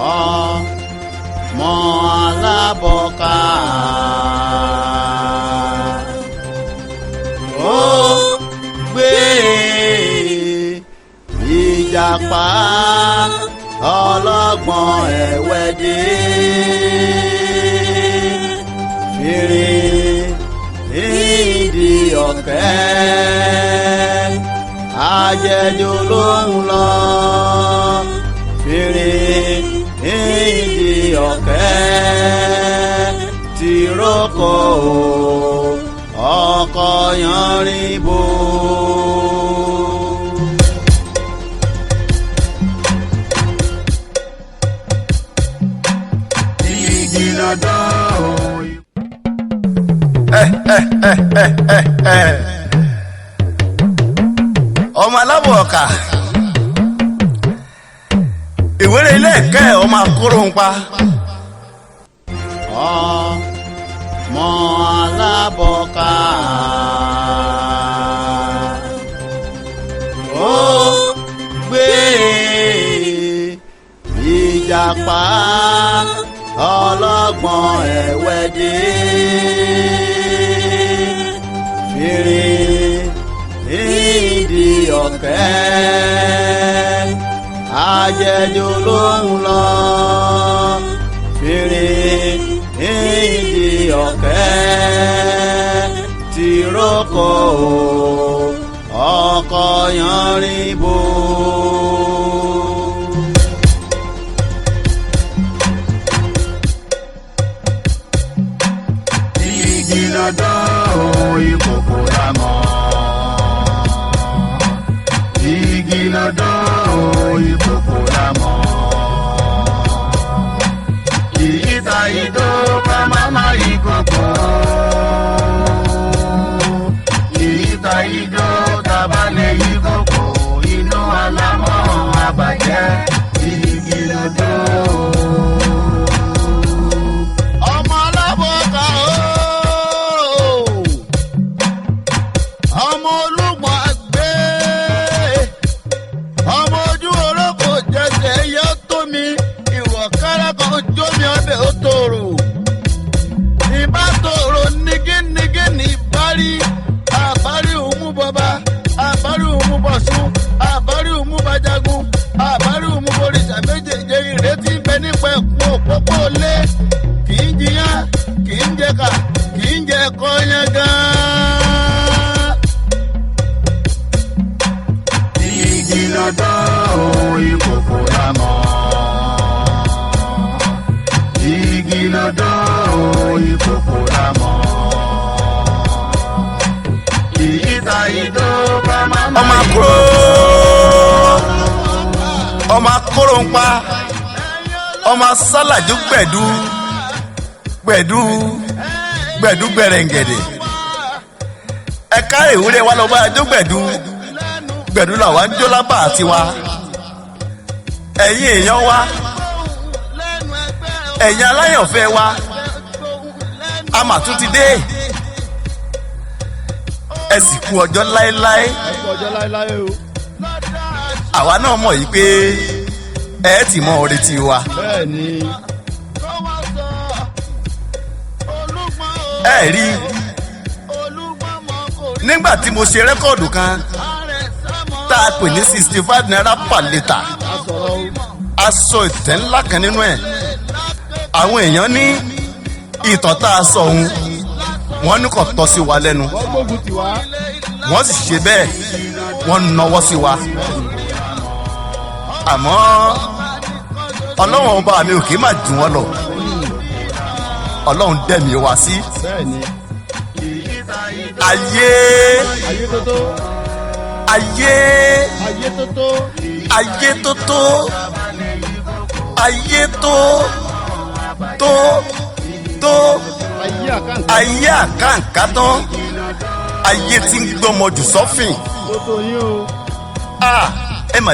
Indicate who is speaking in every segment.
Speaker 1: ọmọ alábọ̀ká ó gbé ìjàpá ọlọ́gbọ́n ẹ̀wẹ́ dé fìrí ìdí ọ̀kẹ́ ajẹjọ ló ń lọ fìrí ìdí ọ̀kẹ́ tìrókò ọkọ̀ yanrìn bò. ọmọ alábọ̀ọ̀kà ìwéré ilé ẹ̀kẹ́ ọmọ akóró ń pa. ọmọ alábọ̀ọ̀kà ó gbé ìjàpá ọlọ́gbọ́n ẹ̀wẹ́ dé fìrí ìdí ọ̀kẹ́ ajẹjọ ló ń lọ fìrí ìdí ọ̀kẹ́ tìrókò ọkọ̀ yanrìn bò.
Speaker 2: Ìkòkò lámọ̀ igi lọ́dọ̀ ìkòkò lámọ̀ ìyíta ìdó ká máma ìkòkò ìyíta ìdó tabalẹ̀ ìkòkò inú alámọ̀ àbàjẹ́ igi lọ́dọ̀. Ìkòkò lámọ̀ igi lọ́dọ̀ ìkòkò lámọ̀ ìyíta ìdó bá máma.
Speaker 1: ọmọ akóró ń pa ọmọ sálàjú gbẹ̀dú gbẹ̀rẹ̀ǹgẹ̀dẹ̀ ẹ̀ka ìwúrẹ́ wa lọ́ba ẹjọ́ gbẹ̀dú làwa ń jó lábà tiwa ẹ̀yin èèyàn wa ẹ̀yin aláyànfẹ́ wa a mà tún ti dé ẹ sì kú ọjọ́ láéláé àwa náà mọ̀ yìí pé ẹ ti mọ orí tiwa.
Speaker 2: bẹ́ẹ̀ni.
Speaker 1: ẹ rí nígbà tí mo ṣe rẹ́kọ̀dù kan tá a pè ní 65 naira per litre aṣọ ìtẹ́ ńlá kan nínú ẹ̀ àwọn èèyàn ní ìtàn tá a sọ òun wọ́n ní kò tọ́ sí wa lẹ́nu wọ́n sì ṣe bẹ́ẹ̀ wọ́n nawọ́ sí wa àmọ́ ọlọ́run ọba mi ò kì í má jù wọ́n lọ ọlọ́run dẹ̀mí wa sí ayé ayé àkàǹkà tán ayé tí ń gbọ́mọ jù sọ́fìn ẹ mà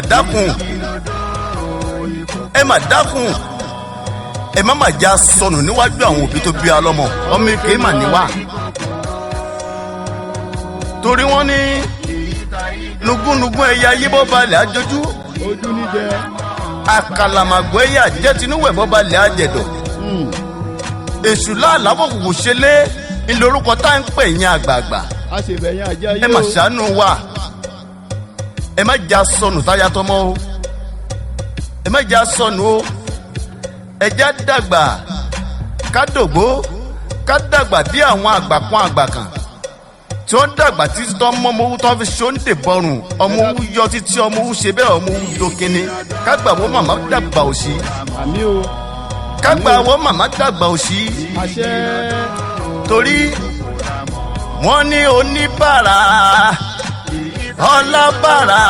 Speaker 1: dákun ẹ má já sọnù níwájú àwọn òbí tó bí a lọ́mọ ọmọ èké mà níwá torí wọ́n ní nugúnugún ẹ̀yà ayé bọ́ balẹ̀ àjọjú
Speaker 2: ojú níjẹ
Speaker 1: àkàlàmàgbẹ́yà jẹ́ tinúwẹ̀ bọ́ba lẹ́ àjẹ̀dọ̀ èṣù láàlábọ̀ kò ṣe lé ńlórúkọ tá à ń pè yín àgbààgbà
Speaker 3: a ṣe bẹ̀yìn ajá yìí
Speaker 1: ẹ má ṣàánú wa ẹ má já sọnù táyà tọmọ o ẹ má já sọnù o ẹ já dàgbà ká dògbó ká dàgbà bí àwọn àgbà kan àgbà kan tí wọ́n dàgbà títí tó ọmọ owó tó fi ṣóńdè bọrùn ọmọ owó yọ títí ọmọ owó ṣe bẹ́ẹ̀ ọmọ owó dókínní ká gbà wọ́n màmá dàgbà òṣì
Speaker 3: àmì o
Speaker 1: ká gbà wọ́n màmá dàgbà òṣì
Speaker 3: àṣẹ
Speaker 1: torí wọ́n ní oníbàárà ọlábàárà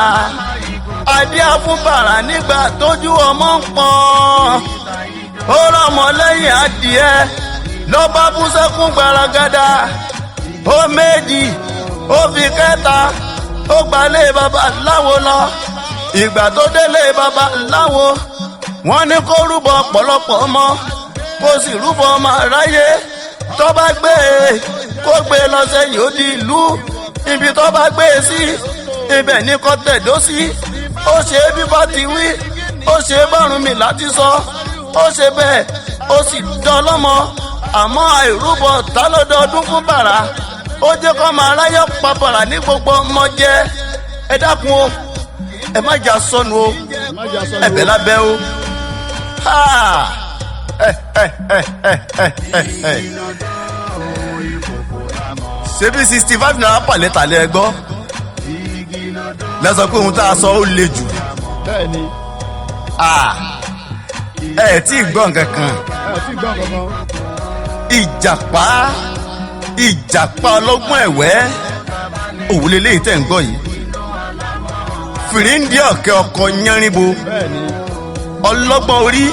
Speaker 1: adíáfúnbàárà nígbà tójú ọmọ ń pọ́n ó rọmọ lẹ́yìn adìẹ ló bá bú sẹ́kún gbaragada ó méjì ó fi kẹta ó gbalé babaláwo lọ ìgbà tó délé babaláwo wọ́n ní kó rúbọ ọ̀pọ̀lọpọ̀ ọmọ kó sì rúbọ ọmọ aráyé tó bá gbé e kó gbé e lọ sẹ́yìn ó di ìlú ibi tó bá gbé e sí ibẹ̀ ní kó tẹ̀dó sí ó ṣe é bí bá ti wí ó ṣe é bọ́rùn mi láti sọ ó ṣe bẹ́ẹ̀ ó sì dán lọ́mọ àmọ́ àìrúbọ ta lọ́dọọdún fún bàrà ó jẹ́ kó máa ráyọ̀ pa bàrà ní gbogbo ọmọ jẹ́ ẹ dákun o ẹ má jà sọnù o ẹ̀bẹ̀ lábẹ́ o. ṣebí 65 naira pàlẹ́tà lẹ́ gbọ́ lẹ́sọ̀ pé ohun tá a sọ ó le jù.
Speaker 3: bẹ́ẹ̀ni.
Speaker 1: ẹ tí ì gbọ́ nǹkan kan.
Speaker 3: ẹ tí ì gbọ́ nǹkan kan.
Speaker 1: ìjàpá ọlọ́gbọ́n ẹ̀wẹ́ òwúlé léyìí tẹ̀ ń gbọ́ yìí fìríǹdì ọ̀kẹ́ ọkọ̀ yánrinbo
Speaker 3: bẹ́ẹ̀ni.
Speaker 1: ọlọ́gbọ́n orí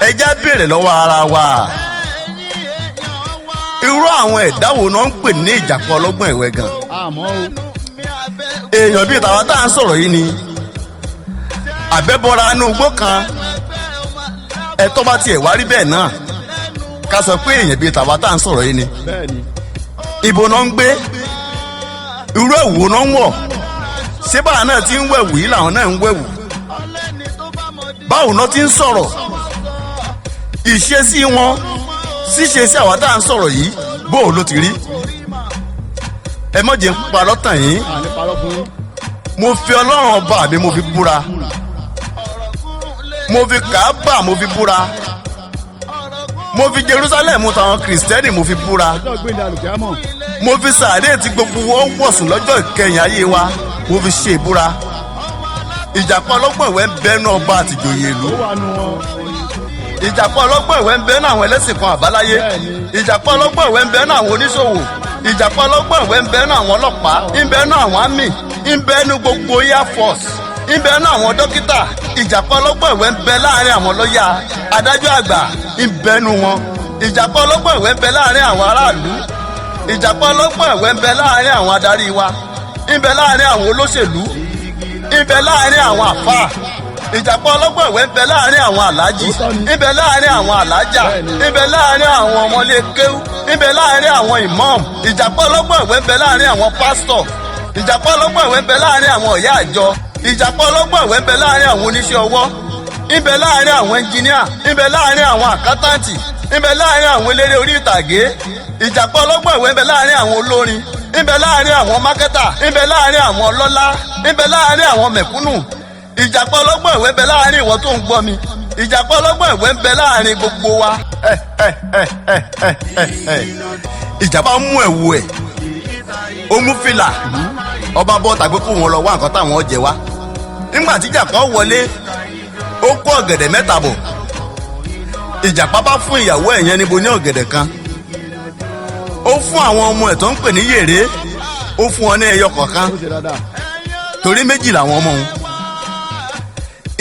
Speaker 1: ẹja béèrè lọ́wọ́ ara wa irú àwọn ẹ̀dá wo náà ń pè ní ìjàpá ọlọ́gbọ́n ẹ̀wẹ́ gan.
Speaker 3: àmọ́ o.
Speaker 1: èèyàn bíi tàwa tá à ń sọ̀rọ̀ yìí ni àbẹ́bọra inú igbó kan ẹ̀tọ́ bá tiẹ̀ wá rí bẹ́ẹ̀ náà ká sọ pé èèyàn bíi tàwa tá à ń sọ̀rọ̀ yìí ni.
Speaker 3: bẹ́ẹ̀ni.
Speaker 1: ibo náà ń gbé irú ẹ̀wù náà ń wọ̀ ṣé báwa náà ti ń wẹ̀wù yìí làwọn náà ń wẹ̀wù báwo náà ti ń sọ̀rọ̀ ìṣesí wọn ṣíṣe sí àwa tá à ń sọ̀rọ̀ yìí bóò ló ti rí ẹ má jẹ́ ń parọ́ tàn yín
Speaker 3: àní parọ́ fún yín.
Speaker 1: mo fi ọlọ́run ọba mi mo fi búra mo fi Káàbà mo fi búra mo fi Jerusalem tàwọn kìrìsìtẹ́nì mo fi búra
Speaker 3: ọjọ́ gbẹ̀dẹ̀ àlùkìyámọ̀.
Speaker 1: mo fi sàárè tí gbogbo wọn wọ̀sùn lọ́jọ́ ìkẹyìn ayé wa mo fi ṣe ìbúra ìjàpá ọlọ́gbọ́n ìwẹ́ ń bẹ́nu ọba àtìjòyè ìlú
Speaker 3: ó wà nù wọn.
Speaker 1: ìjàpá ọlọ́gbọ́n ìwẹ́ ń bẹ́nu àwọn ẹlẹ́sìn kan àbáláyé ìjàpá ọlọ́gbọ́n ìwẹ́ ń bẹ́nu àwọn oníṣòwò ìjàpá ọlọ́gbọ́n ìwẹ́ ń bẹ́nu àwọn ọlọ́pàá ń bẹ́nu àwọn àmì ń bẹ́nu gbogbo air force ń bẹ́nu àwọn dókítà ìjàpá ọlọ́gbọ́n ìwẹ́ ń bẹ láàrin àwọn lọ́ọ̀yà adájọ́ àgbà ń bẹ́nu wọn ìjàpá ọlọ́gbọ́n ìwẹ́ ń bẹ láàrin àwọn aráàlú ìjàpá ọlọ́gbọ́n ìwẹ́ ń bẹ láàrin àwọn adarí wa ń bẹ láàrin àwọn olóṣèlú ń bẹ láàrin àwọn àfáà ìjàpá ọlọ́gbọ́n ìwẹ́ ń bẹ láàrin àwọn aláàjì ń bẹ láàrin àwọn aláàjà ń bẹ láàrin àwọn ọmọlé kéwú ń bẹ láàrin àwọn ìmáàmù ìjàpá ọlọ́gbọ́n ìwẹ́ ń bẹ láàrin àwọn pásítọ̀ ìjàpá ọlọ́gbọ́n ìwẹ́ ń bẹ láàrin àwọn ọ̀yá àjọ ìjàpá ọlọ́gbọ́n ìwẹ́ ń bẹ láàrin àwọn oníṣẹ́ ọwọ́ ń bẹ láàrin àwọn ẹnjìníà ń bẹ láàrin àwọn àkántàǹtì ń bẹ láàrin àwọn eléré orí ìtàgé ìjàpá ọlọ́gbọ́n ìwẹ́ ń bẹ láàrin àwọn olórin ń bẹ láàrin àwọn mákẹ́tà ń bẹ láàrin àwọn ọlọ́lá ń bẹ láàrin àwọn mẹ̀kúnnù ìjàpá ọlọ́gbọ́n ìwẹ́ ń bẹ láàrin ìwọ tó ń gbọ́ mi ìjàpá ọlọ́gbọ́n ìwẹ́ ń bẹ láàrin gbogbo wa. ìjàpá mú ẹ̀wù ẹ̀ ó mú fìlà ọba bọ́ tàbí kó wọn lọ wá nǹkan táwọn jẹ wá nígbà tí ìjàpá wọlé ó kó ọ̀gẹ̀dẹ̀ mẹ́ta bọ̀ ìjàpá bá fún ìyàwó ẹ̀ yẹn níbo ní ọ̀gẹ̀dẹ̀ kan ó fún àwọn ọmọ ẹ̀ tó ń pè ní yèrè ó fún wọn ní ẹyọ kọ̀ọ̀kan
Speaker 3: ó ṣe dáadáa.
Speaker 1: torí méjì làwọn ọmọ òun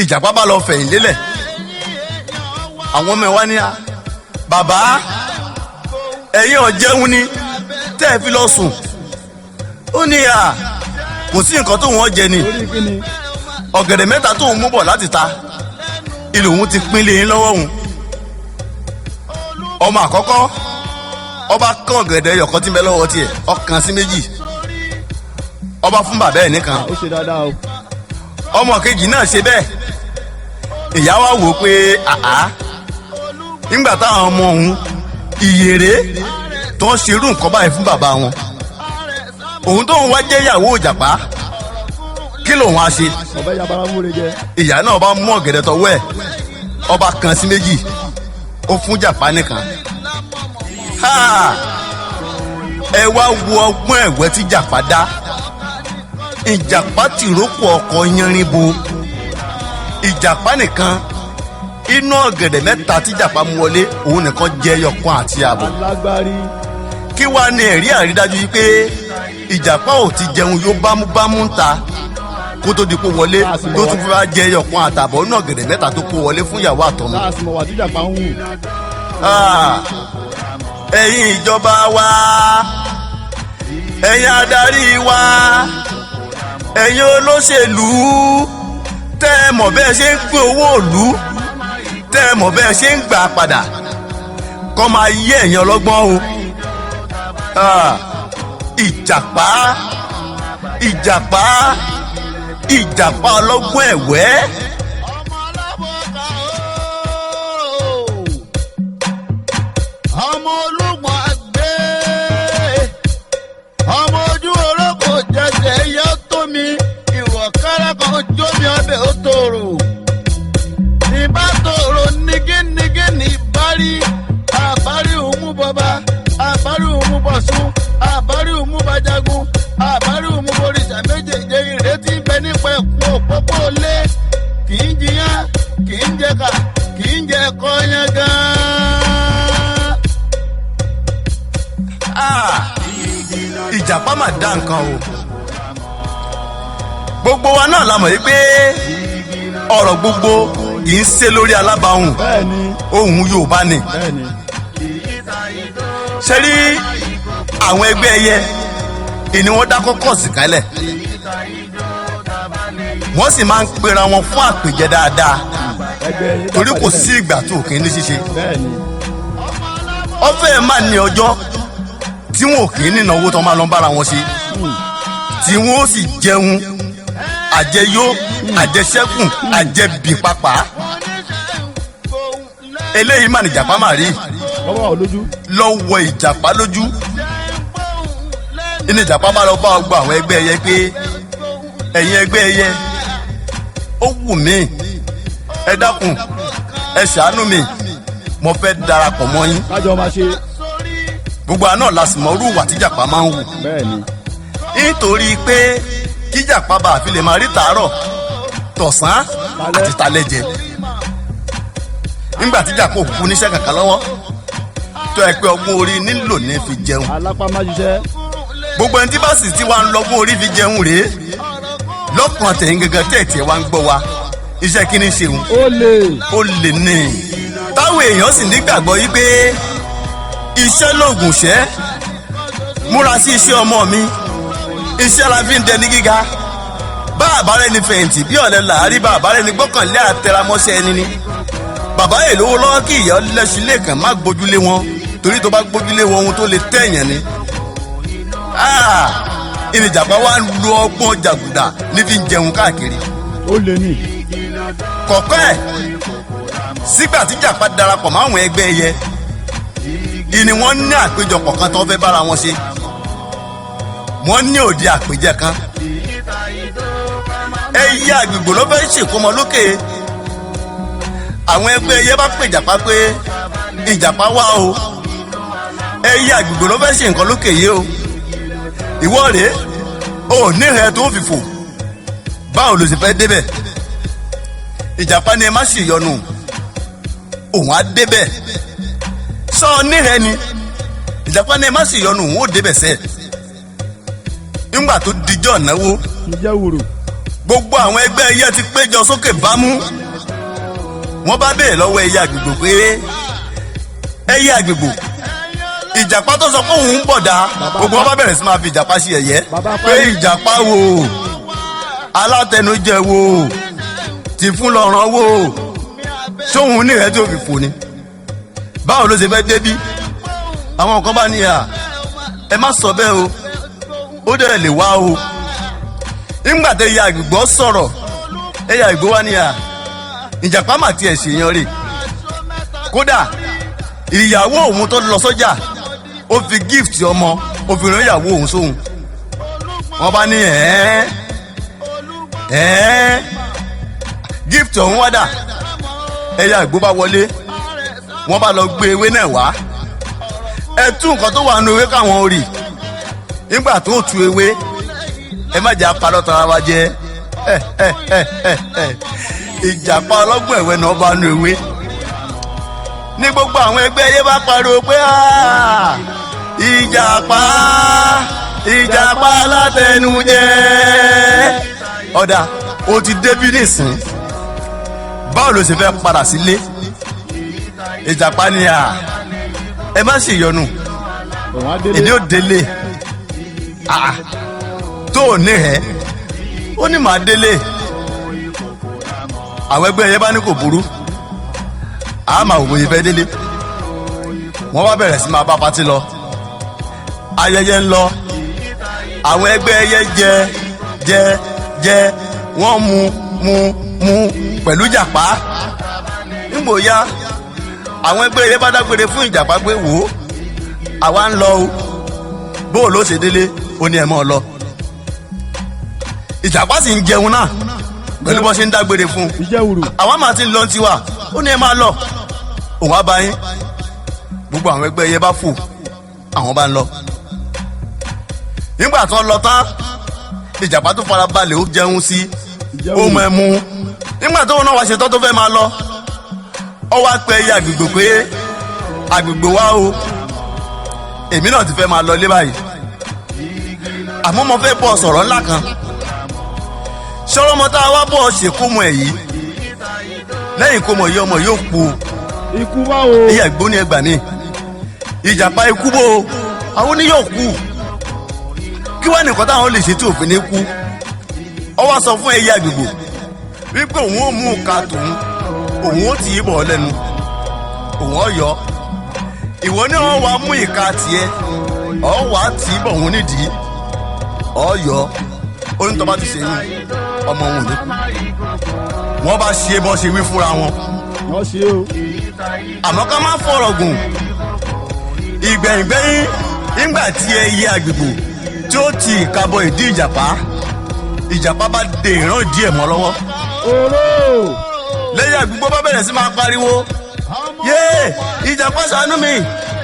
Speaker 1: ìjàpá bá lọ fẹ̀yìn lélẹ̀ àwọn ọmọ ẹ̀ wá ní a bàbá ẹ̀yin ọ̀jẹun ni tẹ́ ẹ fi lọ sùn ó ní à kò sí nǹkan tóun ọ̀jẹ ni
Speaker 3: orí kíni.
Speaker 1: ọ̀gẹ̀dẹ̀ mẹ́ta tóun mú bọ̀ láti ta ilé òun ti pín lé yín lọ́wọ́ òun ọmọ àkọ́kọ́ ọba kán ọ̀gẹ̀dẹ̀ ẹyọ̀kan tí ń bẹ lọ́wọ́ tiẹ̀ ọkàn sí méjì ọba fún bàbá ẹ̀ nìkan
Speaker 3: ó ṣe dáadáa o.
Speaker 1: ọmọ kejì náà ṣe bẹ́ẹ̀ ìyá wa wò pé nígbà táwọn ọmọ òun ìyèrè tó ń ṣerú nǹkan báyìí fún bàbá wọn òun tó ń wá jẹ́ ìyàwó ìjàpá kí lòun á ṣe.
Speaker 3: ọbẹ̀ yabara múre jẹ.
Speaker 1: ìyá náà bá mú ọ̀gẹ̀dẹ̀ tọwọ́ ẹ̀ ọba kan sí méjì ó fún jàpá nìkan. ẹ wá wo ọgbọ́n ẹ̀wẹ́ tí jàpá dá ìjàpá tìrókò ọkọ̀ yanrin bo ìjàpá nìkan inú ọ̀gẹ̀dẹ̀ mẹ́ta tí jàpá mú wọlé òun nìkan jẹ́ ẹyọkan àti ààbọ̀.
Speaker 3: alágbárí.
Speaker 1: kí wàá ní ẹ̀rí àrídájú yìí pé ìjàpá ò ti jẹun yóò bámúbámú ń ta kó tó di kó wọlé tó tún fi wá jẹ ẹyọkan àtààbọ̀ inú ọ̀gẹ̀dẹ̀ mẹ́ta tó kó wọlé fún ìyàwó àtọmọ.
Speaker 3: láàsì mọ̀ wà tí jàpá ń wù.
Speaker 1: ẹ̀yin ìjọba wa ẹ̀yin adarí wa ẹ̀yin olóṣèlú tẹ́ ẹ mọ̀ bẹ́ẹ̀ ṣe ń gbé owó ìlú tẹ́ ẹ mọ̀ bẹ́ẹ̀ ṣe ń gbà padà kọ́ máa yé ẹ̀yin ọlọ́gbọ́n o. ìjàpá ìjàpá ìjàpá ọlọ́gbọ́n ẹ̀wẹ́.
Speaker 2: ọmọ olúmọ àgbẹ̀ ọmọ ojú orókò jẹsẹ̀ yẹ tó mi ìwọ̀ kára kan jómi ọbẹ̀ ó tòrò ìbá tòrò nígínnígí ní ìbárí àbárí òmù bọba àbárí òmù bọ̀sùn àbárí òmù bàjágun àbárí òmù boríṣà méjèèjì ìrètí bẹ nípa ẹ̀kún òpópó lé kì í jiyàn kì í jẹka kì í jẹ kọ́yán gan-an.
Speaker 1: ìjàpá mà dá nǹkan o gbogbo wa náà la mọ̀ yìí pé ọ̀rọ̀ gbogbo kì í ṣe lórí alábàáhùn
Speaker 3: bẹ́ẹ̀ni.
Speaker 1: ohun Yorùbá ni
Speaker 3: bẹ́ẹ̀ni.
Speaker 1: ṣe rí àwọn ẹgbẹ́ ẹyẹ ìní wọ́n dá kọ́kọ́ sí kálẹ̀ wọ́n sì máa ń pera wọn fún àpèjẹ dáadáa
Speaker 3: ẹgbẹ́ yín
Speaker 1: torí kò sí ìgbà tó kì í ní ṣíṣe
Speaker 3: bẹ́ẹ̀ni.
Speaker 1: ọ̀fẹ́ máa ní ọjọ́ tí wọn ò kì í nínáwó tó máa lọ bára wọn ṣe tí wọn ó sì jẹun àjẹyó àjẹṣẹ́kù àjẹbì pápá eléyìí mà ní ìjàpá mà rí
Speaker 3: lọ́wọ́ ò lójú.
Speaker 1: lọ́wọ́ ìjàpá lójú inú ìjàpá bá lọ bá ọgbà àwọn ẹgbẹ́ ẹyẹ pé ẹ̀yin ẹgbẹ́ ẹyẹ ó wù mí ẹ dákun ẹ ṣàánú mi mo fẹ́ darapọ̀ mọ́ yín
Speaker 3: kájọ máa ṣe.
Speaker 1: gbogbo àná la sì mọ irú ìwà tíjàpá máa ń wù
Speaker 3: bẹ́ẹ̀ni.
Speaker 1: nítorí pé kíjàpá bá àfi lè máa rí tàárọ̀ tọ̀sán àti talẹ́ jẹ nígbà tíjàpá òkú níṣẹ́ kàkà lọ́wọ́ tó ẹ pé ọgbọ́n orí nílò ní fi jẹun
Speaker 3: alápá má ṣiṣẹ́.
Speaker 1: gbogbo ẹni tí bá sì ti wá ń lọ́gbọ́n orí fi jẹun rèé lọ́kàn tẹ̀yìn gẹ́gẹ́ tẹ̀tẹ̀ wá ń gbọ́ wa iṣẹ́ kí ni ṣeun
Speaker 3: ó lè.
Speaker 1: ó lè ní táwọn èèyàn sì nígbàgbọ́ yí pé iṣẹ́ lóògùn ṣẹ́ múra sí iṣẹ́ ọmọ mi iṣẹ́ la fi ń dẹni gíga bá àbárẹ́ ni fẹ̀yìntì bí ọ̀lẹ́ làárí bá àbárẹ́ ni gbọ́kànlé àtẹramọ́ṣẹ́ ẹni ni bàbá yìí lówó lọ́wọ́ kí ìyá ọlẹ́sìn lẹ́ẹ̀kan má gbójúlé wọn torí tó bá gbójúlé wọn ohun tó lè tẹ̀yàn ni ìnìjàpá wa ń lo ọgbọ́n jàgùdà ní fi ń jẹun káàkiri
Speaker 3: ó lè ní.
Speaker 1: kọ̀ọ̀kan ẹ̀ sígbà tí jàpá darapọ̀ mọ́ àwọn ẹgbẹ́ ẹyẹ ìní wọ́n ní àpéjọpọ̀ kan tó fẹ́ bára wọn ṣe wọ́n ní òde àpèjẹ kan ẹyẹ àgbègbè ló fẹ́ ṣèkómọ lókè àwọn ẹgbẹ́ ẹyẹ bá pè jàpá pé ìjàpá wá o ẹyẹ àgbègbè ló fẹ́ ṣe nǹkan lókè yìí o ìwọ rèé o níhẹ tó fi fò báwo ló sì fẹ́ débẹ̀ ìjàpá ni ẹ má sì yọnu òun á débẹ̀ sọ níhẹ ni ìjàpá ni ẹ má sì yọnu òun ó débẹ̀ sẹ́ẹ̀ nígbà tó dijọ́ náwó
Speaker 3: ǹjẹ́ wúrò.
Speaker 1: gbogbo àwọn ẹgbẹ́ ẹyẹ ti péjọ sókè bámú wọ́n bá béèrè lọ́wọ́ ẹyẹ àgbègbè pé ẹyẹ àgbègbè ìjàpá tó sọ pé òun ń bọ̀ dá gbogbo wọn bá bẹ̀rẹ̀ sí máa fi ìjàpá ṣe ẹ̀yẹ pé ìjàpá wo alátẹnujẹ wo ti fún lọ́rán wo sóhun ní ìrẹ́ tó fi fò ni báwo ló ṣe fẹ́ débí àwọn kan bá ní ẹ má sọ bẹ́ẹ̀ o ó dẹ̀ lè wá o nígbà tẹ ìyá àgbègbè sọ̀rọ̀ ẹ̀yà àgbègbè wa ni à ìjàpá mà tiẹ̀ ṣèyàn rè kódà ìyàwó òun tó lọ sọ́jà ó fi gift ọmọ ó fi rán ìyàwó òun sóhun wọ́n bá ní gift ọ̀hún wádà ẹ̀yà àgbègbè bá wọlé wọ́n bá lọ gbé ewé náà wá ẹ tú nǹkan tó wà nínú ewé káwọn ò rí nígbà tó tu ewé ẹ má jẹ́ apalọ́ tara wa jẹ́ ìjàpá ọlọ́gbọ̀n ẹ̀wẹ́ náà bá nu ewé ní gbogbo àwọn ẹgbẹ́ ẹyẹ bá pariwo pé ìjàpá ìjàpá alátẹnujẹ ọ̀dà ó ti débí nìsín báwo ló ṣe fẹ́ padà sílé ìjàpá ni ẹ má ṣèyọnu èdè ò délé tó ò ní ẹ ó ní màá délé àwọn ẹgbẹ́ ẹyẹ bá ní kò burú àmà òwòye fẹ́ délé wọ́n bá bẹ̀rẹ̀ sí máa bá pátí lọ ayẹyẹ ń lọ àwọn ẹgbẹ́ ẹyẹ jẹ wọ́n mu pẹ̀lú ìjàpá nígbò ya àwọn ẹgbẹ́ ẹyẹ bá dágbére fún ìjàpá pé wò ó àwa ń lọ o bó o ló ṣe délé ó ní ẹ mọ́ ọ lọ ìjàpá sì ń jẹun náà pẹ̀lú bó ṣe ń dágbére fún àwa máa ti ń lọ tiwa ó ní ẹ máa lọ òun á bá yín gbogbo àwọn ẹgbẹ́ ẹyẹ bá fò àwọn bá ń lọ nígbà tó ń lọ tán ìjàpá tó fara balẹ̀ ó jẹun sí ó mọ ẹmu nígbà tó náà wá ṣe tán tó fẹ́ máa lọ ọ wá pẹ ẹyẹ àgbègbè pé àgbègbè wa o èmi náà ti fẹ́ máa lọ lé báyìí àmọ́ mo fẹ́ bọ́ sọ̀rọ̀ ńlá kan ṣọ́rọ́ ọmọ tá a wá bọ̀ ṣe kó mọ ẹ̀ yìí lẹ́yìn kó mọ yìí ọmọ yóò kú
Speaker 3: ikú bá o
Speaker 1: ẹ̀yà ìgbóni ẹgbà ni ìjàpá ikú bò àwọn ní yóò kú kí wá nìkan táwọn lè ṣe tí òfin ní kú ọ wá sọ fún ẹyẹ àgbègbè wípé òun ò mú ìka tòun òun ó tì í bọ̀ lẹ́nu òun ọ̀yọ́ ìwọ ni wọn wá mú ìka tiẹ̀ ọ wá tì í bọ̀ òun nídìí ọ̀yọ́ onítọ́ba ti ṣe yín ọmọ òun ní kú wọ́n bá ṣe bọ́ ṣe wí fúnra wọn.
Speaker 3: wọ́n ṣe o.
Speaker 1: àmọ́ ká má fọ̀rọ̀ gùn ìgbẹ̀yìngbẹ̀yìn nígbà tí ẹyẹ àgbègbè tí ó ti ìkabọ̀ ìdí ìjàpá bá dé ìran ìdí ẹ̀ mọ́ lọ́wọ́. lẹ́yìn àgbègbè bá bẹ̀rẹ̀ sí máa pariwo yéé ìjàpá ṣàánú mi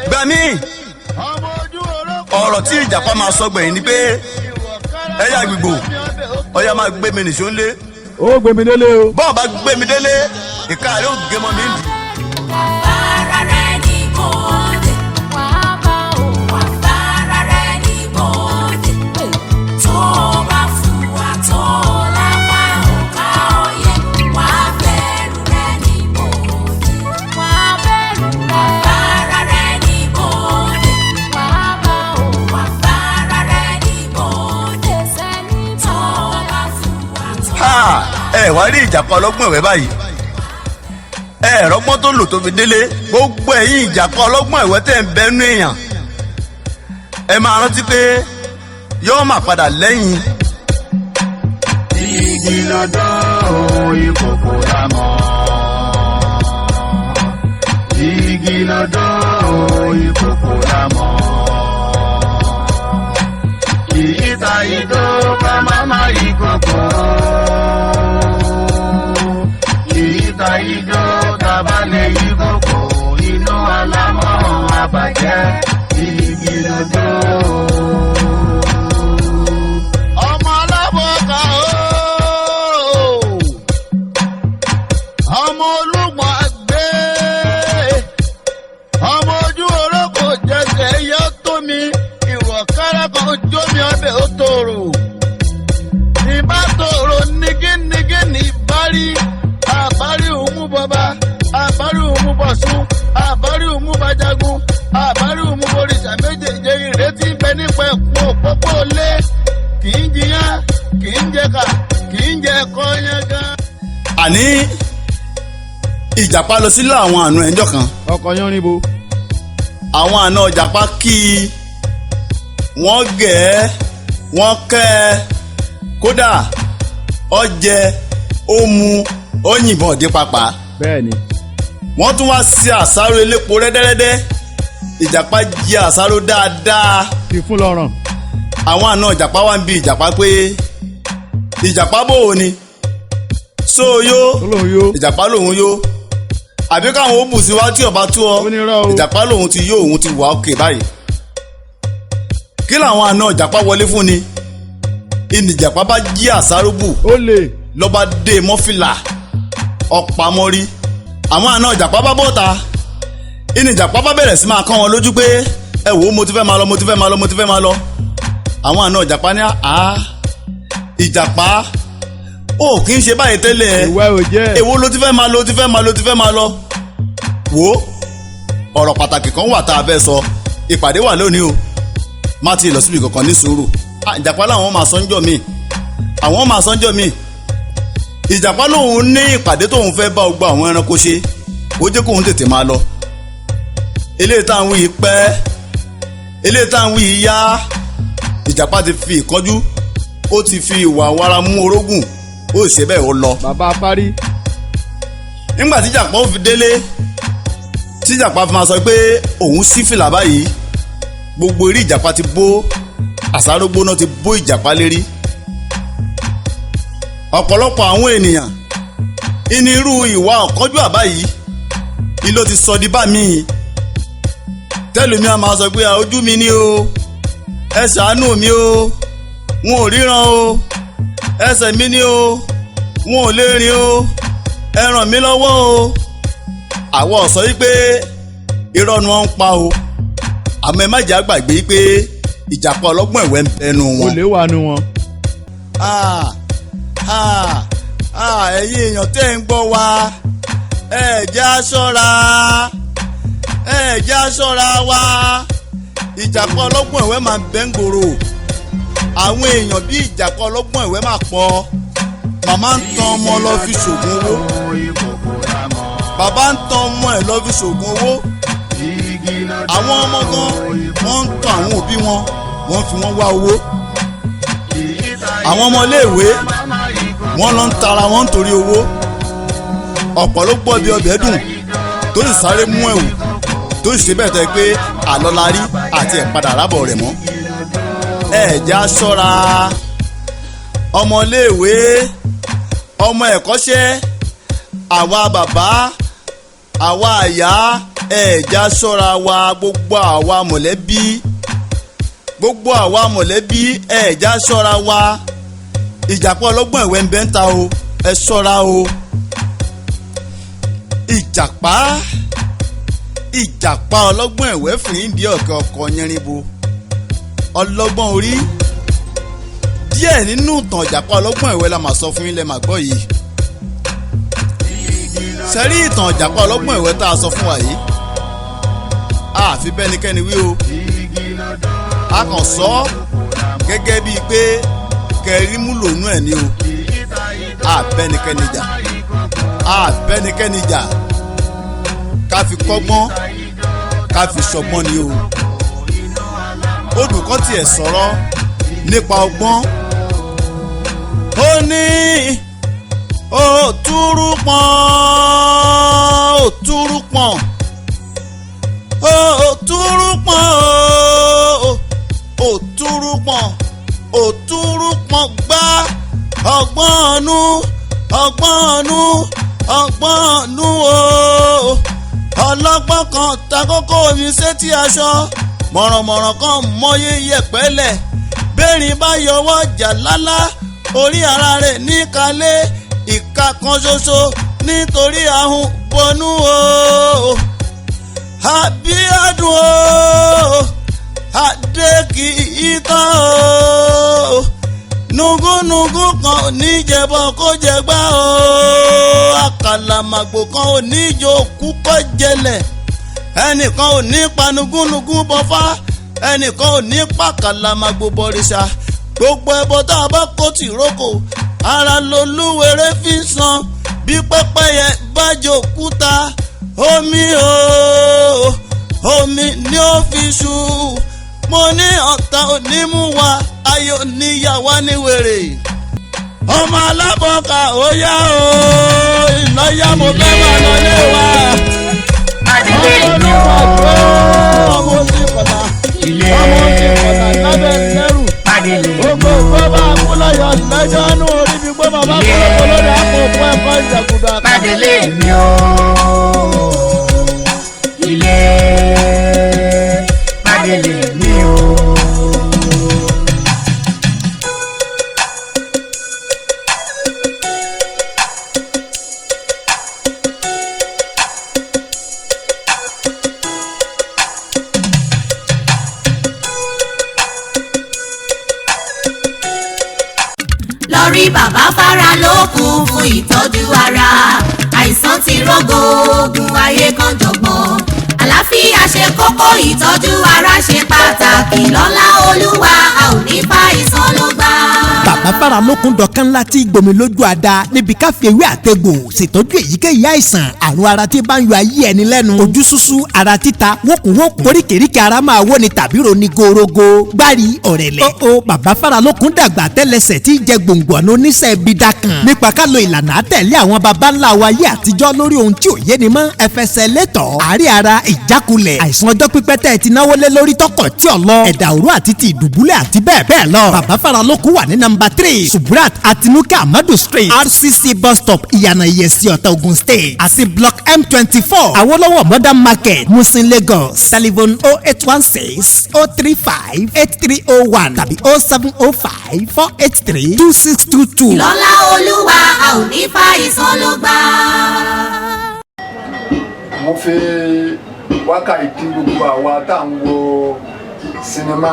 Speaker 1: gbà mí. ọ̀rọ̀ tí ìjàpá máa sọ gbẹ̀yìn ni pé ẹyẹ àgbègbè ọ̀yà máa gbé mi nìṣó ńlé.
Speaker 3: ó gbé mi délé o.
Speaker 1: bọ́ọ̀ bá gbé mi délé ìka rẹ̀ ó gé mọ́ mi nì.
Speaker 4: Fara rẹ̀ ní bòde, wàá bá o wà. Fara rẹ̀ ní bòde, tó bá fún wa tó lápá òkà ọ̀yẹ́. Wàá bẹ̀rù rẹ̀ ní bòde, wàá bẹ̀rù rẹ̀. Fara rẹ̀ ní bòde, wàá bá o wà. Fara rẹ̀ ní bòde, sẹ́ni tó bá fún wa tó.
Speaker 1: ẹ wá rí ìjàpá ọlọ́gbọ́n ẹ̀wẹ́ báyìí ẹ̀rọ̀gbọ́n tó lò tó fi délé gbogbo ẹ̀yin ìjàpá ọlọ́gbọ́n ẹ̀wẹ́ tẹ̀ ń bẹ́nu èèyàn ẹ máa rántí pé yóò máa padà lẹ́yìn.
Speaker 2: igi lọ́dọ̀ ìkòkò lámọ̀. igi lọ́dọ̀ ìkòkò lámọ̀. ìyíta ìdó ká máma ìkòkò. ìyíta ìdó ká bá lè ìkòkò. inú alámọ̀ àbàjẹ́ igi lọ́dọ̀. ọmọ alábọ̀ọ́ká ooo ọmọ olúmọ àgbẹ̀ ọmọ ojú orókò jẹsẹ̀ yọ tó mi ìwọ̀ kárákan jómi ọbẹ̀ ó tòrò ìbá tòrò nígínnígí ní ìbárí àbárí òmù bọba àbárí òmù bọ̀sùn àbárí òmù bàjágun àbárí òmù borìṣà méjèèjì ìrètí bẹ nípa ẹ̀kún òpópó lé kì í jiyàn kì í jẹka kì í jẹ ẹ̀kọ́ yẹn gan.
Speaker 1: àní ìjàpá lọ sílé àwọn àna ẹjọ́ kan
Speaker 3: ọkọ̀ yẹn rin bo.
Speaker 1: àwọn àna ìjàpá kí i wọ́n gẹ̀ ẹ́ wọ́n kẹ́ ẹ́ kódà ó jẹ ó mu ó yìnbọn òde pàpà.
Speaker 3: bẹ́ẹ̀ ni.
Speaker 1: wọ́n tún wá ṣe àsáró elépo rẹ́dẹ́rẹ́dẹ́ ìjàpá jẹ àsáró dáadáa.
Speaker 3: fi fún lọ́rùn.
Speaker 1: àwọn àna ìjàpá wá ń bi ìjàpá pé ìjàpá bò ó ni so yó ìjàpá lòun yó àbí káwọn ó bù sí wá tí ọba tú ọ ìjàpá lòun ti yó òun ti wà òkè báyìí. kí làwọn àna ìjàpá wọlé fún ni ìnìjàpá bá jí àsáró bù lọ́ba dé mọ́fìlà ọ̀pamọ́rí. àwọn àna ìjàpá bá bọ́ta ìnìjàpá bá bẹ̀rẹ̀ sí máa kán wọn lójú pé ẹ wò ó mo ti fẹ́ máa lọ mo ti fẹ́ máa lọ mo ti fẹ́ máa lọ. àwọn àna ìjàpá ní ìjàpá ó kì í ṣe báyìí tẹ́lẹ̀ èwo ló ti fẹ́ máa lọ ti fẹ́ máa lọ ti fẹ́ máa lọ. wò ó ọ̀rọ̀ pàtàkì kan wà tá a fẹ́ sọ ìpàdé wà lónìí o má ti lọ síbi kankan ní sùúrù. ìjàpá làwọn máa sọ́njọ́ mi àwọn máa sọ́njọ́ mi. ìjàpá lòun ní ìpàdé tóun fẹ́ bá ọgbà àwọn ẹranko ṣe ó jẹ́ kóun tètè máa lọ. eléyìí táwọn yìí pẹ́ eléyìí táwọn yìí yá. ìjàpá ti fi ìkánjú ó ti fi ìwà wàrà mú orógùn ó ṣe bẹ́ẹ̀ ó lọ.
Speaker 3: bàbá parí.
Speaker 1: nígbà tí ìjàpá ó fi délé tí ìjàpá fi máa sọ pé òun sí fìlà báyìí gbogbo eré ìjàpá ti bó àsáró gbóná ti bó ìjàpá lérí. ọ̀pọ̀lọpọ̀ àwọn ènìyàn ìní irú ìwà ọ̀kánjú àbá yìí ìlò ti sọ di bá mi. tẹ́lùmí a máa sọ pé ojú mi ni o ẹ ṣàánú mi o wọn ò ríran o ẹsẹ̀ mi ni o wọn ò lè rìn o ẹ ràn mí lọ́wọ́ o. àwọn sọ yìí pé irọ́ ni wọ́n ń pa o àmọ́ ẹ má jẹ́ àgbàgbé pé ìjàpá ọlọ́gbọ́n ẹ̀wẹ́ ń bẹnu wọn.
Speaker 3: olè wà nù wọn.
Speaker 1: ẹ̀yin èèyàn tẹ́ ń gbọ́ wa ẹ jẹ́ á ṣọ́ra ẹ jẹ́ á ṣọ́ra wa ìjàpá ọlọ́gbọ́n ẹ̀wẹ́ máa ń bẹ ń gbòòrò àwọn èèyàn bí ìjàpá ọlọ́gbọ́n ẹ̀wẹ́ máa pọ̀ màmá ń tan ọmọ lọ fi ṣògùn owó bàbá ń tan ọmọ ẹ̀ lọ fi ṣògùn owó àwọn ọmọ gan wọ́n ń tan àwọn òbí wọn wọ́n fi wọ́n wá owó àwọn ọmọ iléèwé wọ́n lọ ń tara wọn nítorí owó ọ̀pọ̀ ló gbọ́ bí ọbẹ̀ dùn tó sì sáré mú ẹ̀wù tó sì ṣe bẹ́ẹ̀ tẹ́ pé àlọ́lárí àti ẹ̀padà rábọ̀ rẹ̀ mọ́ ẹ̀já ṣọ́ra ọmọ iléèwé ọmọ ẹ̀kọ́ṣẹ́ àwa bàbá àwa àyà ẹ̀já ṣọ́ra wa gbogbo àwa mọ̀lẹ́bí ẹ̀já ṣọ́ra wa ìjàpá ọlọ́gbọ́n ẹ̀wẹ́ ń bẹ ń ta o ẹ ṣọ́ra o. ìjàpá ọlọ́gbọ́n ẹ̀wẹ́ fìdí ọ̀kẹ́ ọkọ̀ yẹrinbo ọlọ́gbọ́n orí díẹ̀ nínú ìtàn ìjàpá ọlọ́gbọ́n ẹ̀wẹ́ la máa sọ fún yín lẹ́ máa gbọ́ yìí. sẹ́rí ìtàn ìjàpá ọlọ́gbọ́n ẹ̀wẹ́ tá a sọ fún wa yìí àfi bẹ́nikẹ́ni wí o a kàn sọ gẹ́gẹ́ bíi pé kẹrìmú lòún ẹ̀ ní o àbẹ́nikẹ́ni jà ká fi kọ́gbọ́n ká fi ṣọgbọ́n ni o. olùkọ́ tiẹ̀ sọ̀rọ̀ nípa ọgbọ́n ó ní òtúrú pọ́n gbá ọgbọ́n o ọlọ́gbọ́n kan ta kókó omi sétí aṣọ mọ̀rànmọ̀ràn kan mọyé yẹ̀pẹ̀lẹ̀ bẹ́ẹ̀rin bá yọwọ́ jà lálá orí ara rẹ̀ níkàlẹ̀ ìka kan ṣoṣo nítorí ahun bọnú o àbíádùn o àdékì ìtàn o nùgúnùgún kan ò ní jẹbọ kó jẹgbá o àkàlàmàgbò kan ò ní jẹ òkú kó jẹlẹ̀ ẹnìkan ò ní pa nùgúnùgún bọfá ẹnìkan ò ní pa àkàlàmàgbò bọrìṣà gbogbo ẹbọ tá a bá kó tìrókò ara lolúwerè fi san bí pẹ́pẹ́yẹ bá jẹ òkúta omi ni ó fi ṣú mo ní ọ̀tá onímú wa ayọ̀ níyàwó ní wèrè
Speaker 2: ọmọ alábọ̀ọ́kà ó yá o ìnáyà mo fẹ́ máa lọ lé wa. ọmọ oṣù kọ̀tà lábẹ́ lẹ́rù gbogbo bá kú lọ́yọ̀ lọ́jọ́ nù orí mi gbọ́ bàbá kúrò lórí àpò òkú ẹ̀kọ́ ìjàkúdà.
Speaker 5: Padele mi o, ilé padele mi o.
Speaker 4: lórí bàbá fara lókun fún ìtọ́jú ara àìsàn ti rógo ogun ayé kan jọ̀gbọ́n àlàáfíà ṣe kókó ìtọ́jú ara ṣe pàtàkì lọ́lá olúwa a ò ní fa ìsan ló gbà.
Speaker 6: bàbá fara lókun dọ̀kan ńlá tí gbomi lójú àdá níbi káfí ewé àtẹ̀gbò ṣètọ́jú èyíkéyìí àìsàn àrùn ara tí bá ń yọ ayé ẹni lẹ́nu ojú ṣúṣú ara títa wókùnwókùn oríkèéríkèé ara máa wó ni tàbí roni gorogo gbárí ọ̀rẹ̀lẹ̀. ó bàbá fara lókun dàgbà tẹ́lẹsẹ̀ tí jẹ gbòǹgbò ọ̀nà oníṣẹ́ ibi dákan nípa ká lo ìlànà àtẹ̀lé àwọn baba ńlá wa ayé àtijọ́ lórí ohun tí ò yé ni mọ́ ẹfẹsẹ̀ létọ̀ àárẹ̀ ara ìjákulẹ̀ àìsàn ọjọ́ pípẹ́ tẹ́ ẹ ti náwó lé lórí tọkọ̀ tí ò lọ ẹ̀dà òru àti ti ìdùbúlẹ̀ àti bẹ́ẹ̀ bẹ́ẹ̀ lọ. bàbá fara lókun wà ní nọ́mbà 3 subrat atinuke amadu street rcc bus stop ìyànà ìyẹsì ọ̀tà ogun state àti block m24 awolowo modern market musin lagos telephone 0816 035 8301 tàbí 0705 483 2622.
Speaker 4: lọ́lá olúwa a ò ní fa ìsan ló gbà.
Speaker 7: mo fi wákàtí gbogbo àwa tá à ń wo sinimá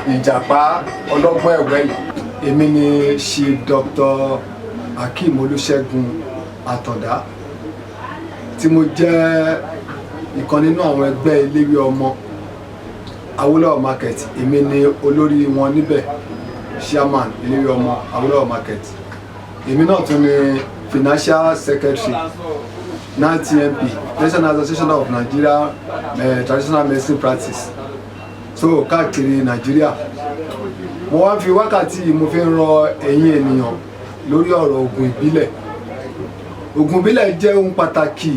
Speaker 7: ìjàpá ọlọ́gbọ́n ẹ̀wẹ́ yìí èmi ni ṣe Dr. Akeem Olúṣẹ́gun Àtàndá tí mo jẹ́ ìkan nínú àwọn ẹgbẹ́ eléwé ọmọ Awólọ́wọ̀ market èmi ni olórí wọn níbẹ̀ chairman eléwé ọmọ Awólọ́wọ̀ market èmi náà tún ni financial secretary NATMP National Association of Nigeria Traditional Medicine Practice so káàkiri Nàìjíríà mo wá fi wákàtí mo fi ń rọ ẹ̀yin ènìyàn lórí ọ̀rọ̀ ògùn ìbílẹ̀. Ògùn ìbílẹ̀ jẹ́ ohun pàtàkì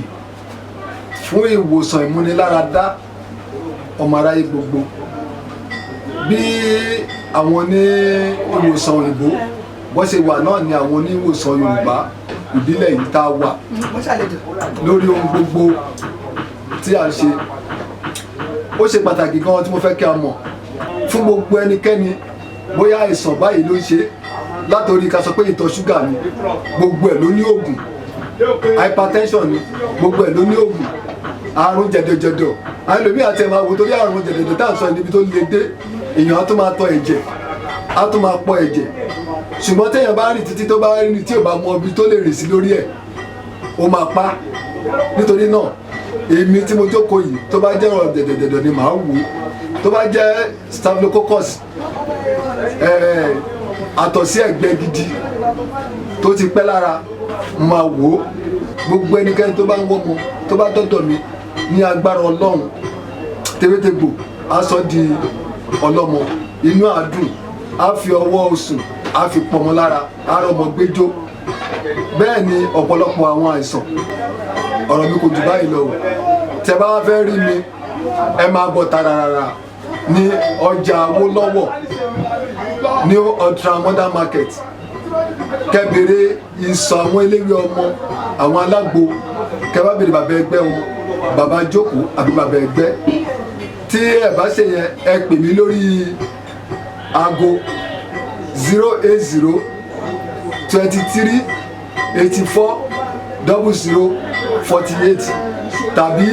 Speaker 7: fún ìwòsàn ìmúniláradá ọmọ aráyé gbogbo. Bí àwọn ní ìwòsàn òyìnbó bó ṣe wà náà ni àwọn oníwòsàn Yorùbá ìbílẹ̀ yìí tá a wà lórí ohun gbogbo tí a ń ṣe. Ó ṣe pàtàkì gan tí mo fẹ́ kí a mọ̀ fún gbogbo ẹnikẹ́ni bóyá àìsàn báyìí ló ń ṣe látòrí ká sọ pé ìtọ̀ ṣúgà ni gbogbo ẹ̀ ló ní oògùn, hypertension ni gbogbo ẹ̀ ló ní oògùn, àrùn jẹ̀dọ̀jẹ̀dọ̀ àwọn ẹlòmíì àti ẹ̀ máa wò torí àrùn jẹ̀dọ̀jẹ̀dọ̀ tá à ń sọ níbi tó le dé èèyàn á tún máa tọ̀ ẹ̀jẹ̀ á tún máa pọ̀ ẹ̀jẹ̀ ṣùgbọ́n téèyàn bá rìn títí tó bá rìn tí ò bá mọ ibi tó lè rìn sí lórí ẹ̀ ó máa pa. Nítorí náà èmi tí mo jókòó yìí tó bá jẹ́ ọ̀rọ̀ jẹ̀dọ̀jẹ̀dọ̀ ni màá wò ó, tó bá jẹ́ staphylococcus àtọ̀sí ẹ̀gbẹ́ gidi tó ti pẹ́ lára máa wò ó. Gbogbo ẹnikẹ́ni tó bá ń wọ́mọ tó bá dọ́dọ̀ mi ní agbára Ọlọ́run tewétegbò á sọ di ọlọ́mọ inú àdùn á fi ọwọ́ osùn á fi pọ̀mọ́ lára á rọmọ gbẹjọ. Bẹ́ẹ̀ ni ọ̀pọ̀lọpọ̀ àwọn àìsàn ọ̀rọ̀ mi kò jù báyìí lọ. Tẹ́ bá wá fẹ́ rí mi ẹ máa bọ̀ tààràrà ní ọjà Awólọ́wọ̀ ní ultra modern market kẹbẹrẹ ìsọ àwọn eléwé ọmọ àwọn alágbo kẹbà bèrè bàbá ẹgbẹ́ wọn bàbá jókòó àbí bàbá ẹgbẹ́ tí ẹ bá ṣe yẹn ẹ pè mí lórí aago 080 23 84 00 48 tàbí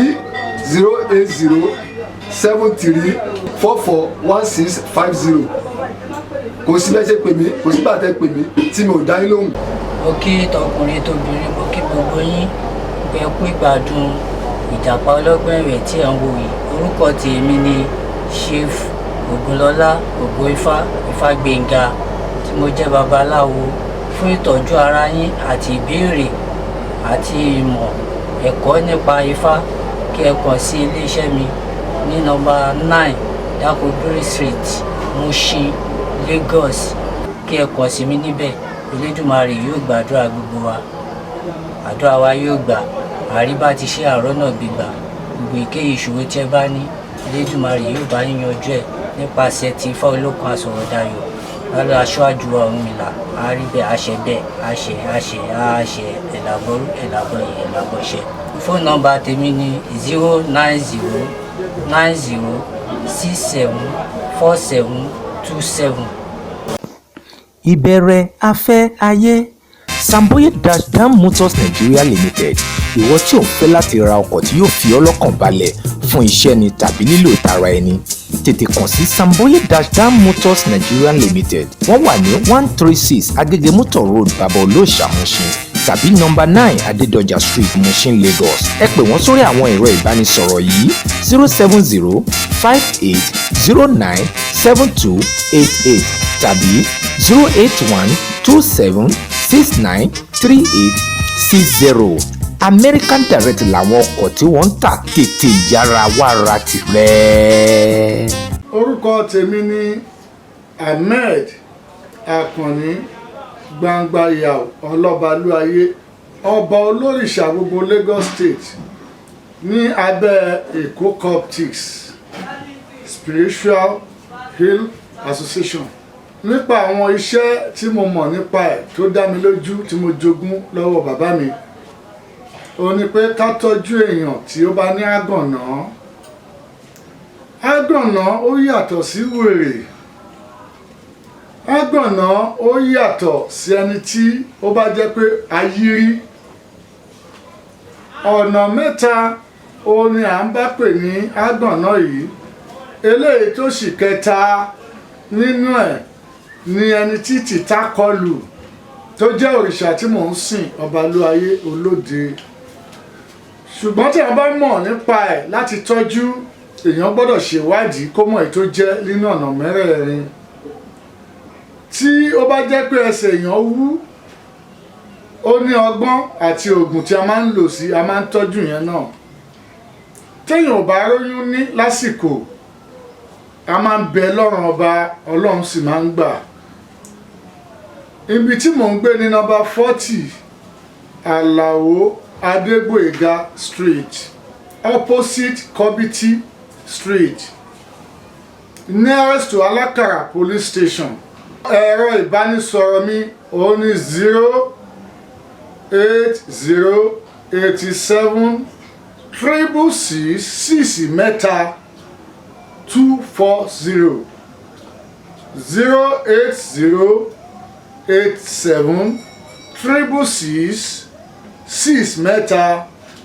Speaker 7: 080 73 44 1650 kò sí lẹ́sẹ̀ pè mí kò sí bàtẹ́ pè mí tí mi ò dá yín lóhùn.
Speaker 5: Mo kí tọkùnrin tóbìnrin mo kí gbogbo yín pé kú ìgbádùn ìjàpá ọlọ́gbọ́n ẹ̀wẹ̀ tí ẹ̀ ń wò yìí. Orúkọ tèmi ni Chief Ògúnlọlá Ògúnifá Ifágbénga tí mo jẹ́ babaláwo. Fún ìtọ́jú ara yín àti ìbéèrè àti ìmọ̀ ẹ̀kọ́ nípa Ifá kí ẹ kàn sí iléeṣẹ́ mi ní nọ́mbà 9 Dakoduri Street Mushin Lagos kí ẹ kàn sí mi níbẹ̀. Elédùmarè yóò gbàdúrà gbogbo wa, àdúrà wa yóò gbà, àríbá ti ṣe àárọ̀ náà gbígbà, gbogbo èkéyìí ìṣòro tí ẹ bá ní Elédùmarè yóò bá yín yanjú ẹ̀ nípasẹ̀ ti Ifá Olókun Asọ̀rọ̀dayọ̀ lálẹ́ aṣáájú Ọ̀rúnmìlà. Àríbẹ̀ àṣẹ bẹ́ẹ̀ àṣẹ ẹ̀làbọ̀rú ẹ̀làbọ̀yẹ̀ ẹ̀làbọ̀ṣẹ̀. Fóònù nọ́mbà tèmi ni 09090674727.
Speaker 8: ìbẹ̀rẹ̀ afẹ́ ayé Samboye-Dam Motors Nigeria Limited. Ìwọ tí ò ń fẹ́ láti ra ọkọ̀ tí yóò fi ọ́ lọ́kàn balẹ̀ fún iṣẹ́ ni tàbí lílò tara ẹni, tètè kàn sí Samboye-Dam Motors Nigeria Limited. Wọ́n wà ní 136 Agege Motor Road, Baba Olóòṣà, Mushin, tàbí nọ́mbà 9 Adédọjà Street, Mushin, Lagos. Ẹ pè wọ́n sórí àwọn ẹ̀rọ ìbánisọ̀rọ̀ yìí 07058097288 tàbí 08127693860. American Direct làwọn ọkọ̀ tí wọ́n ń tà, tètè yára wá ra tirẹ̀.
Speaker 2: Orúkọ tèmi ni Ahmed Akànní Gbangbayao Ọlọ́balúayé, ọba olórìṣà gbogbo Lagos State ní abẹ́ Èkó Coptics Spiritual Hill Association. Nípa àwọn iṣẹ́ tí mo mọ̀ nípa ẹ̀ tó dá mi lójú tí mo jogún lọ́wọ́ bàbá mi, ó ní pé ká tọ́jú èèyàn tí ó bá ní àgànná. Àgànná ó yàtọ̀ sí wèrè. Àgànná ó yàtọ̀ sí ẹni tí ó bá jẹ́ pé ayírí. Ọ̀nà mẹ́ta ó ní à ń bá pè ní àgànná yìí. Eléyìí tó sì kẹta nínú ẹ̀ ni ẹni tí tìta kọlù, tó jẹ́ òrìṣà tí mò ń sìn, Ọbalúayé Olóde. Ṣùgbọ́n tí a bá mọ̀ nípa ẹ̀ láti tọ́jú, èèyàn gbọ́dọ̀ ṣèwádìí kó mọ̀ èyí tó jẹ́ nínú ọ̀nà mẹ́rẹ̀ẹ̀rin. Tí ó bá jẹ́ pé ẹsẹ̀ èèyàn wú, ó ní ọgbọ́n àti oògùn tí a máa ń lò sí, a máa ń tọ́jú yẹn náà. Téèyàn ò bá róyún ní lásìkò, a máa ń bẹ lọ́rùn ọba, Ọlọ́run sì máa ń gbà. Ibi tí mò ń gbé ní nọ́mbà 40 Àlàó Adégbòyèga Street, opposite Kobiti Street, nearest to Alakara Police Station. Ẹ̀rọ ìbánisọ̀rọ̀ mi òun ni 08087666240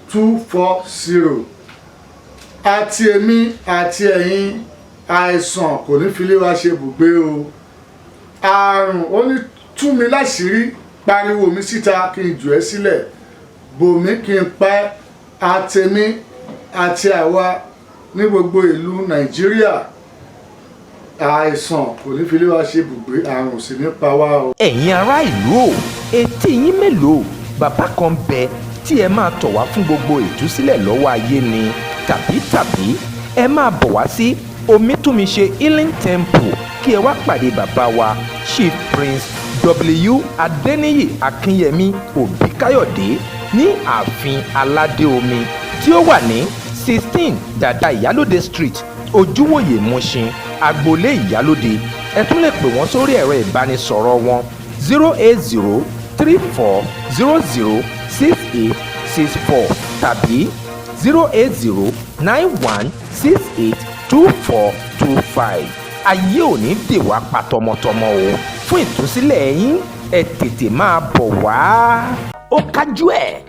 Speaker 2: 08087666240. Àti èmi àti ẹ̀yin, àìsàn kò ní fi lé wa ṣe bùgbé o. Àrùn ó ní tú mi láṣìírí, pariwo mi síta kí n jù ẹ́ sílẹ̀, bò mí kí n pa àtèmi àti àwa ní gbogbo ìlú Nàìjíríà. Àìsàn kò ní fi lé wa ṣe bùgbé, àrùn sì ní pa wá o.
Speaker 8: Ẹ̀yin ará ìlú o, etí yín mélòó? Bàbá kan bẹ tí ẹ máa tọ̀ wá fún gbogbo ìtúsílẹ̀ lọ́wọ́ ayé ni, tàbí ẹ máa bọ̀ wá sí Omítúnmiṣe Healing Temple kí ẹ wá pàdé bàbá wa Chief Prince W. Adéníyì Akínyẹmí Òbíkáyọ̀dé ní ààfin Aládé Omi tí ó wà ní 16 Dàda Ìyálóde Street, Ojúwòyè, Mushin, Agboolé Ìyálóde. Ẹ tún lè pè wọ́n sórí ẹ̀rọ ìbánisọ̀rọ̀ wọn 08034006864 tàbí 08091682425. Ayé ò ní dè wá pa tọmọtọmọ o. Fún ìtúsílẹ̀ yín, ẹ tètè máa bọ̀ wá. Ó kájú ẹ̀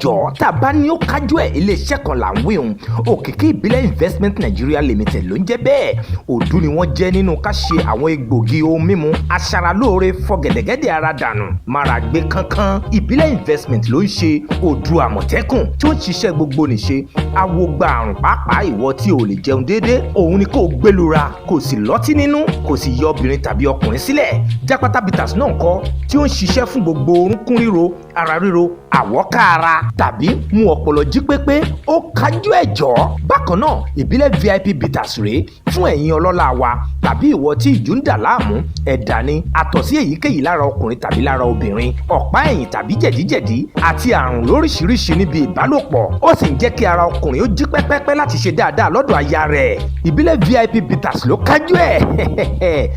Speaker 8: jọ̀ọ́, tá a bá ní ó kájú ẹ̀, iléeṣẹ́ kan là ń wí hun. Òkìkí Ìbílẹ̀ Investment Nigeria Limited ló ń jẹ́ bẹ́ẹ̀. Òdú ni wọ́n jẹ́ nínú ká ṣe àwọn egbògi ohun mímu aṣaralóore fọ gẹ̀dẹ̀gẹ̀dẹ̀ ara dànù, mára gbé kánkán. Ìbílẹ̀ Investment ló ń ṣe òdu àmọ̀tẹ́kùn tí ó ń ṣiṣẹ́ gbogbo nìṣe. Awogba àrùn pàápàá ìwọ tí ò lè jẹun déédéé, òun ni kò gbẹlura, kò sì lọ́tí nínú, kò sì yọ obìnrin tàbí ọkùnrin sílẹ̀. Jápátá bitters náà kọ́ tí ó ń ṣiṣẹ́ fún gbogbo orúnkún ríro, ara ríro, àwọ̀ká ara tàbí mú ọpọlọ jí pépé. Ó kájú ẹ̀ jọ̀ọ́. Bákan náà, ìbílẹ̀ VIP bitters rèé fún ẹ̀yin ọlọ́lá wa tàbí ìwọ tí ìjú ń dà láàmú ẹ̀dà ni àtọ̀sí èyíkéyìí lára ọkùnrin tàbí lára obìnrin ọ̀pá ẹ̀yìn tàbí jẹ̀díjẹ̀dí àti àrùn lóríṣiríṣi níbi ìbálòpọ̀ ó sì ń jẹ́ kí ara ọkùnrin ó jí pẹ́pẹ́pẹ́ láti ṣe dáadáa lọ́dọ̀ aya rẹ̀ ìbílẹ̀ VIP bitters ló kájú ẹ̀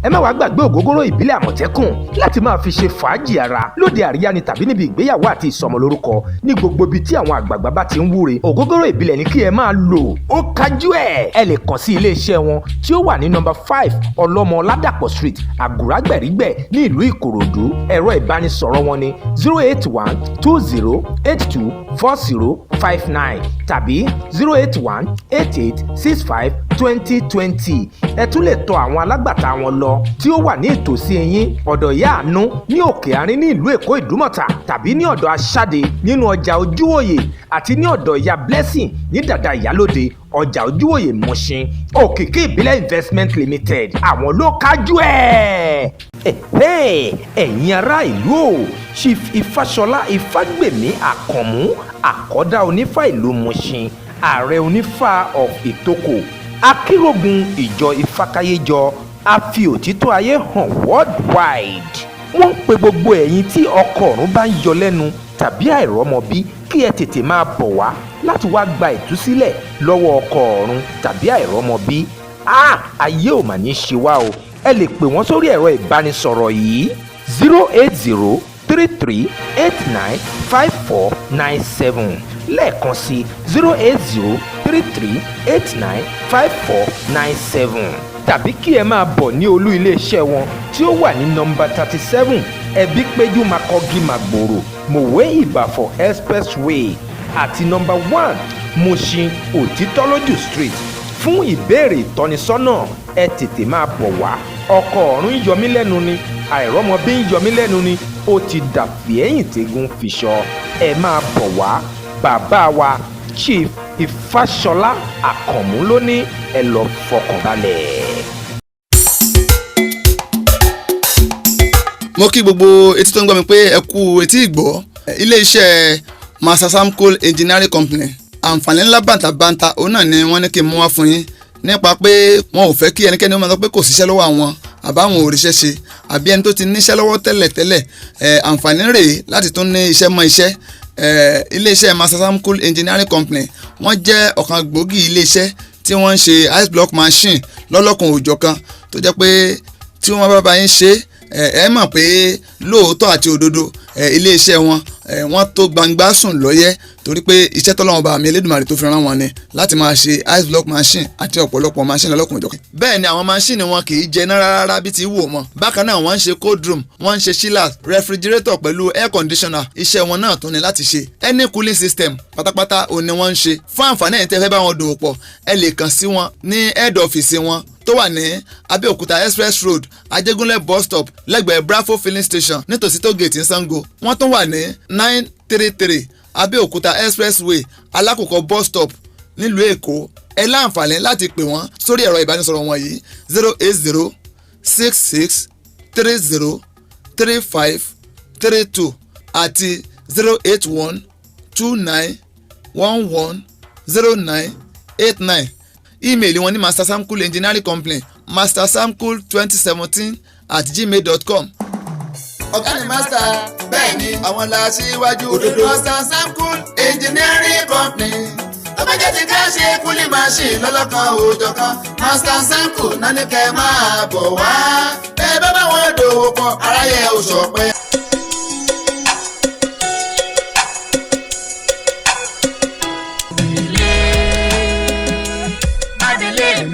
Speaker 8: ẹ má wàá gbàgbé ògógóró ìbílẹ̀ àmọ̀tẹ́kùn láti máa fi ṣe fàájì ara lóde àríyá ni tàbí níbi ìgbéyàwó àti ìsọmọlórúkọ ní gbogbo ibi tí àwọn àgbààgbà bá ti ń wúre ògógóró ìbílẹ̀ ní kí ẹ máa lò ó kájú ẹ̀ ẹ lè kàn sí iléeṣẹ́ wọn tí ó wà ní nọ́mbà 5 ọlọ́mọ ládàpọ̀ street àgùrágbẹ̀rígbẹ̀ ní ìlú ìkòròdú ẹ̀rọ ìbánisọ̀rọ̀ wọn ni 08120824059 tàbí 08188652020 ẹ tún lè tọ àwọn alágbàtà wọn lọ tí ó wà ní ìtòsí yín ọ̀dọ̀ ìyá àánú ní òkè àárín ní ìlú èkó ìdúmọ̀tà tàbí ní ọ̀dọ̀ aṣáde nínú ọjà ojúwòye àti ní ọ̀dọ̀ ìyá blessing ní dàda ìyálóde ọjà ojúwòye mọ̀ṣin òkìkí ìbílẹ̀ investment limited àwọn ló kájú ẹ̀. ẹ̀yin ará ìlú o chief ifáṣọlá ifágbèmí àkànmú àkọ́dá onífà ìlú mọ̀ṣin ààrẹ onífà of ìtòkò akérògùn ìjọ ìfàkàyéjọ a fi òtítọ́ ayé hàn worldwide. wọ́n ń pe gbogbo ẹ̀yin tí ọkọ ọ̀run bá ń yọ lẹ́nu tàbí àìrọ́mọbí kí ẹ tètè máa bọ̀ wá láti wá gba ìtúsílẹ̀ lọ́wọ́ ọkọ ọ̀run tàbí àìrọ́mọbí. ayé ò mà ní ṣe wá o ẹ lè pè wọ́n sórí ẹ̀rọ ìbánisọ̀rọ̀ yìí 08033895497 lẹ́ẹ̀kan sí 08033895497 tàbí kí ẹ máa bọ̀ ní olú iléeṣẹ́ wọn tí ó wà ní nọ́mbà 37 ẹbí péjú makogi magboro mòwe ìbàfọ̀ expressway àti nọ́mbà 1 mushin òtítọ́lójú street fún ìbéèrè ìtọ́nisọ́nà ẹ tètè máa bọ̀ wá ọkọ ọ̀run ń yọmí lẹ́nu ni àìrọ́mọbí ń yọmí lẹ́nu ni ó ti dàbí ẹ̀yìn tẹ́gun fiṣọ ẹ máa bọ̀ wá bàbá wa chief ìfàṣọlá àkànmú ló ní ẹ lọ fọkànbalẹ̀.
Speaker 9: mo kí gbogbo etí tó ń gbọ́ mi pé ẹ kú etí ìgbọ́ iléeṣẹ́ Master Samco Engineering Company àǹfààní ńlá bàǹtàbàǹtà òun náà ni wọ́n ní kí n mú wá fún yín nípa pé wọn ò fẹ́ kí ẹnikẹ́ni ó máa sọ pé kò síṣẹ́ lọ́wọ́ àwọn àbáwọn ò ríṣẹ́ ṣe àbí ẹni tó ti níṣẹ́ lọ́wọ́ tẹ́lẹ̀ àǹfààní rèé láti tún ní iṣẹ́ mọ́ iṣẹ́ iléeṣẹ́ Master Samco Engineering Company wọ́n jẹ́ ọ̀kan gbòógì iléeṣẹ́ tí wọ́n ń ṣe ice block machine lọ́lọ́kan òjọ̀kan tó jẹ́ pé tí wọ́n bá yín ṣe ẹ mọ̀ pé lóòótọ́ àti òdodo iléeṣẹ́ wọn wọ́n tó gbangba sùn lọ́yẹ́ torí pé iṣẹ́ tọ́lọ́wọ́n bá mi Elédùmarè tó fi rán wọn ni láti máa ṣe ice block machine àti ọ̀pọ̀lọpọ̀ machine lọ́lọ́kùnrin jọ̀kan. bẹ́ẹ̀ ni àwọn machine wọn kì í jẹná rárá bí ti wò mọ́ bákan náà wọ́n ń ṣe cold room wọ́n ń ṣe chillers refrigerator pẹ̀lú air conditioner iṣẹ́ wọn náà tún ni láti ṣe any cooling system pátápátá òun ni wọ́n ń ṣe fún àǹfààní ẹ̀yin tẹ́ fẹ́ bá wọn dòwò pọ̀ ẹ lè kàn sí wọn ní head office wọn tó wà ní Abẹ́òkúta express road Ajégúnlẹ̀ bus stop lẹ́gbẹ̀ẹ́ Bravo filling station nítòsí tó gate Sango wọ́n tún wà ní 933 Abẹ́òkúta expressway Alákòókò bus stop nílùú Èkó ẹ láǹfààní láti pè wọ́n sórí ẹ̀rọ ìbánisọ̀rọ̀ wọn yìí 08066303532 àti 08129110989 ímeèlì wọn ní Master Samco Engineering Company mastersamco2017@gmail.com.
Speaker 2: ọ̀gá ni master bẹ́ẹ̀ ni àwọn la ṣíwájú òdodo Master Samco Engineering Company tó bá jẹ́ ti ká ṣe kúlí machine lọ́lọ́kan òòjọ̀kan Master Samco náà ní kẹ́ máa bọ̀ wá bẹ́ẹ̀ bá bá wọn dòwò pọ̀ aráyé oṣù ọ̀pẹ.
Speaker 4: Madeleine,